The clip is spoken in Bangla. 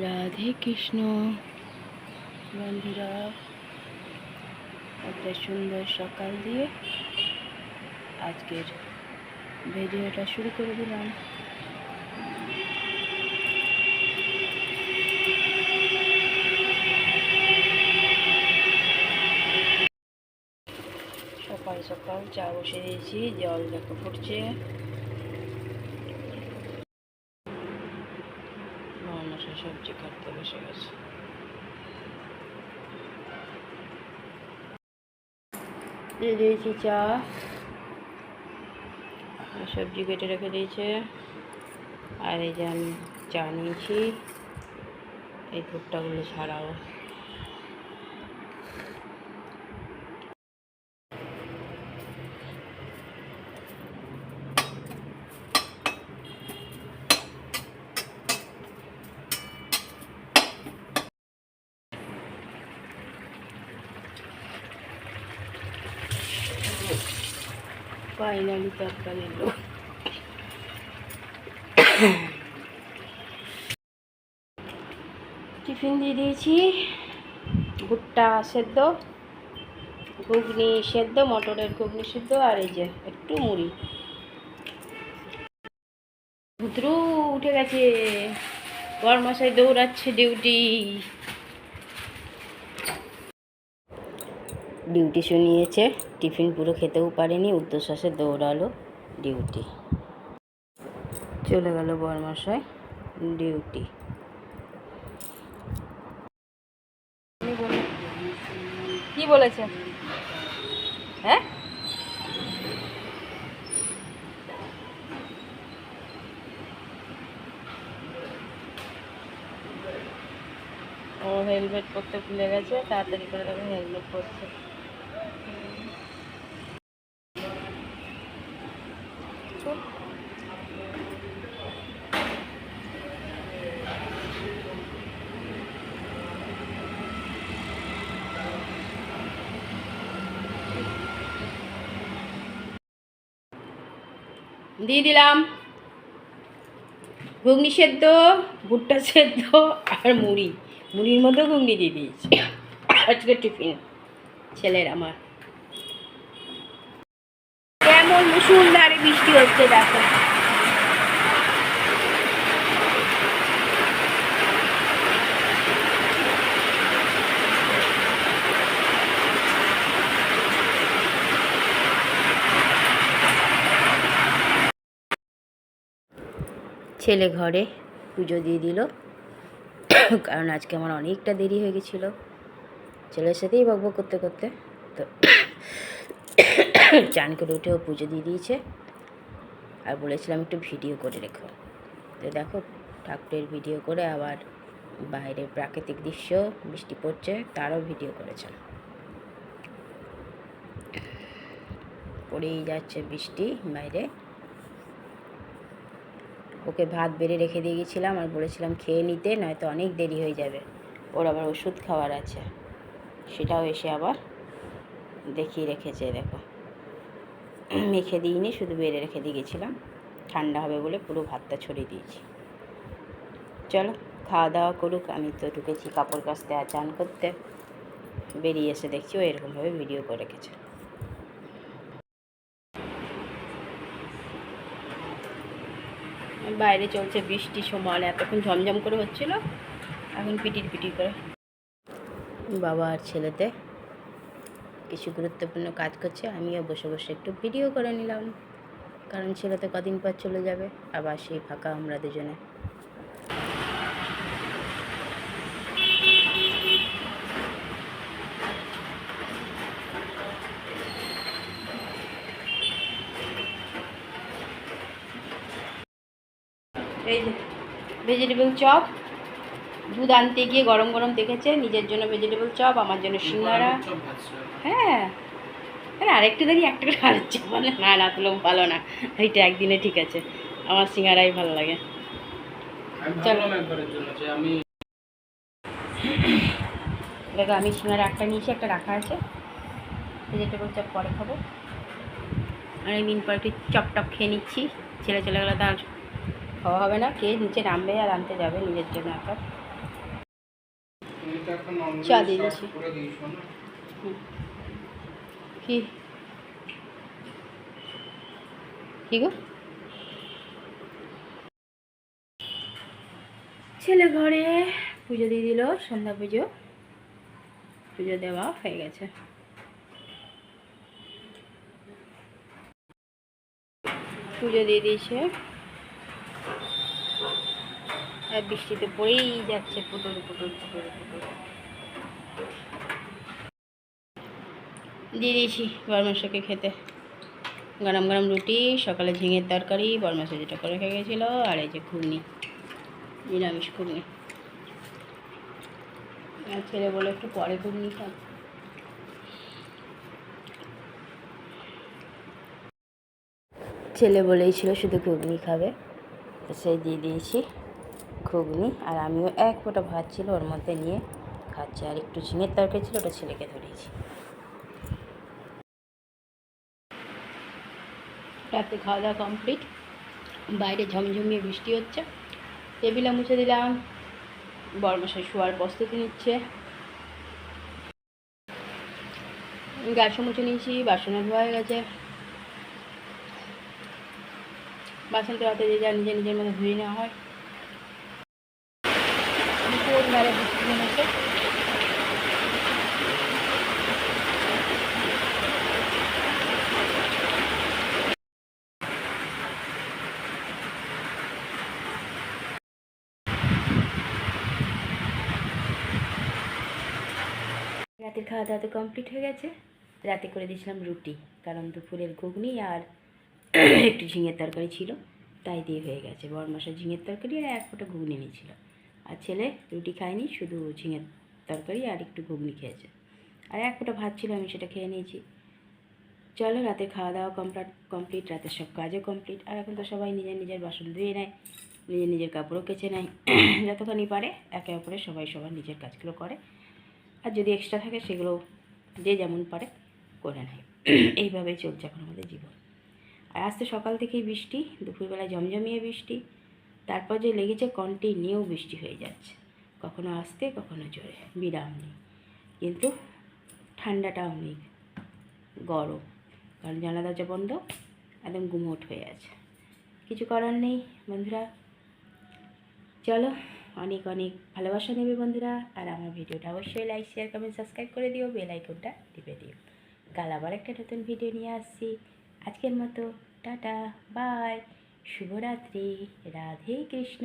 রাধে কৃষ্ণ বন্ধুরা, একটা সুন্দর সকাল দিয়ে আজকের ভিডিওটা শুরু করে দিলাম। সকাল সকাল চা বসে দিয়েছি, জল দেখো ফুটছে। মশা সবজি কাটতে বসে গেছে। দিয়ে দিয়েছি চা, সবজি কেটে রেখে দিয়েছে। আর এই যে আমি চা নিয়েছি, এই ভুট্টাগুলো ছাড়াও। ফাইনালি তরকারি এলো। টিফিন দিয়ে দিয়েছি, ভুট্টা সেদ্ধ, ঘুগনি সেদ্ধ, মটরের ঘুগনি সেদ্ধ, আর এই যে একটু মুড়ি। ভুতরু উঠে গেছে, বরমশাই দৌড়াচ্ছে ডিউটি শুনিয়েছে। টিফিন পুরো খেতেও পারেনি, উর্ধ্বশ্বাসে দৌড়ালো ডিউটি। চলে গেল বরমশাই ডিউটি। কি বলেছে? হ্যাঁ, ও হেলমেট পরতে ভুলে গেছে, তাড়াতাড়ি করে তাকে হেলমেট পরছে। দিয়ে দিলাম ঘুগনি সেদ্ধ, ভুট্টা সেদ্ধ আর মুড়ির মধ্যে ঘুগনি দিয়ে দিয়েছি। আজকে টিফিন ছেলের আমার। কেমন মুষলধারে বৃষ্টি হচ্ছে দেখো। ছেলে ঘরে পুজো দিয়ে দিল, কারণ আজকে আমার অনেকটা দেরি হয়ে গেছিলো ছেলের সাথেই বকবক করতে করতে। তো চান করে উঠেও পুজো দিয়ে দিয়েছে, আর বলেছিলাম একটু ভিডিও করে রেখো। তো দেখো, ঠাকুরের ভিডিও করে আবার বাইরের প্রাকৃতিক দৃশ্য, বৃষ্টি পড়ছে তারও ভিডিও করেছেন। পড়েই যাচ্ছে বৃষ্টি বাইরে। ওকে ভাত বেড়ে রেখে দিয়ে গেছিলাম, আর বলেছিলাম খেয়ে নিতে, নয়তো অনেক দেরি হয়ে যাবে, ওর আবার ওষুধ খাওয়ার আছে। সেটাও এসে আবার দেখিয়ে রেখেছে। দেখো, মেখে দিইনি, শুধু বেড়ে রেখে দিয়ে গেছিলাম, ঠান্ডা হবে বলে পুরো ভাতটা ছড়িয়ে দিয়েছি। চলো খাওয়া দাওয়া করুক, আমি তো ঢুকেছি কাপড় কাচতে আর চান করতে। বেরিয়ে এসে দেখছি ও এরকমভাবে ভিডিও করে রেখেছে। বাইরে চলছে বৃষ্টি, সমান এতক্ষণ ঝমঝম করে হচ্ছিল, এখন পিটির করে। বাবা আর ছেলেতে কিছু গুরুত্বপূর্ণ কাজ করছে, আমিও বসে বসে একটু ভিডিও করে নিলাম, কারণ ছেলেতে কদিন পর চলে যাবে, আবার সেই ফাঁকা আমরা দুজনে। এই যে ভেজিটেবল চপ, দুধ আনতে গিয়ে গরম গরম দেখেছে, নিজের জন্য ভেজিটেবল চপ, আমার জন্য সিঙ্গারা। হ্যাঁ হ্যাঁ, আরেকটু দেরি একটা করে খাওয়াচ্ছে, মানে না তুলেও ভালো না, এইটা একদিনে ঠিক আছে, আমার সিঙ্গারাই ভালো লাগে। চলো দেখো, আমি সিঙ্গারা একটা নিয়েছি, একটা রাখা আছে, ভেজিটেবল চপ পরে খাবো। অনেকদিন পর একটু চপ টপ খেয়ে নিচ্ছি, ছেলে চলে গেলে তার খাওয়া হবে না, খেয়ে নিচে নামবে আর আনতে যাবে নিজের জন্য একটা। চা দিয়ে দিচ্ছি। কি কি গো? ছেলে ঘরে পুজো দিয়ে দিল, সন্ধ্যা পুজো দেওয়া হয়ে গেছে। পুজো দিয়ে দিয়েছে আর বৃষ্টিতে পড়েই যাচ্ছে পুটুর পুটুর পুটুর পুটুর। দিয়ে দিয়েছি বরমাসাকে খেতে গরম গরম রুটি, সকালে ঝিঙের তরকারি বরমাসা যেটা করে রেখে গেছিলো, আর এই যে ঘুগনি, নিরামিষ ঘুগনি। আর ছেলে বলে একটু পরে ঘুগনি খাব। ছেলে বলেইছিল শুধু ঘুগনি খাবে, তো সেই দিয়ে দিয়েছি ঘুগনি। আর আমিও এক ফোঁটা ভাত ছিল ওর মধ্যে নিয়ে খাচ্ছি, আর একটু ঝিঙের তরকারি ছিল, ওটা ছেলেকে ধরিয়েছি। রাতে খাওয়া দাওয়া কমপ্লিট, বাইরে ঝমঝমিয়ে বৃষ্টি হচ্ছে, টেবিলে মুছে দিলাম, বরমশাই শোয়ার প্রস্তুতি নিচ্ছে, গ্যাসও মুছে নিয়েছি, বাসনও ধোয়া হয়ে গেছে। বাসন তো রাতে যে যা নিজের নিজের মধ্যে ধুয়ে নেওয়া হয়। বৃষ্টি নেমেছে, রাতের খাওয়া দাওয়া তো কমপ্লিট হয়ে গেছে। রাতে করে দিয়েছিলাম রুটি, কারণ দুপুরের ঘুগনি আর একটু ঝিঙের তরকারি ছিল, তাই দিয়ে হয়ে গেছে। বরমাসা ঝিঙের তরকারি আর এক ফোঁটা ঘুগনি নিয়েছিল, আর ছেলে রুটি খায়নি, শুধু ঝিঙের তরকারি আর একটু ঘুগনি খেয়েছে। আর এক ফোঁটা ভাত ছিল, আমি সেটা খেয়ে নিয়েছি। চলো, রাতের খাওয়া দাওয়া কমপ্লিট, রাতের সব কাজও কমপ্লিট। আর এখন তো সবাই নিজের নিজের বাসন ধুয়ে নেয়, নিজের নিজের কাপড়ও কেচে নেয়, যতখানি পারে একে অপরে সবাই সবার নিজের কাজগুলো করে। আর যদি এক্সট্রা থাকে সেগুলো যে যেমন পারে করে নেয়। এইভাবেই চলছে এখন আমাদের জীবন। আর আজ তো সকাল থেকেই বৃষ্টি, দুপুরবেলায় ঝমঝমিয়ে বৃষ্টি, তারপর যে লেগেছে কন্টিনিউ বৃষ্টি হয়ে যাচ্ছে, কখনো আসতে কখনো জোরে, বিরাম নেই। কিন্তু ঠান্ডাটাও নেই, গরম, কারণ জানলা দরজা বন্ধ, একদম গুমোট হয়ে আছে। কিছু করার নেই বন্ধুরা। চলো, অনেক অনেক ভালোবাসা নেবে বন্ধুরা। আর আমার ভিডিওটা অবশ্যই লাইক শেয়ার কমেন্ট সাবস্ক্রাইব করে দিও, বেল আইকনটা টিপে দিও। কাল আবার একটা নতুন ভিডিও নিয়ে আসছি। আজকের মতো টাটা, বাই, শুভরাত্রি, রাধে কৃষ্ণ।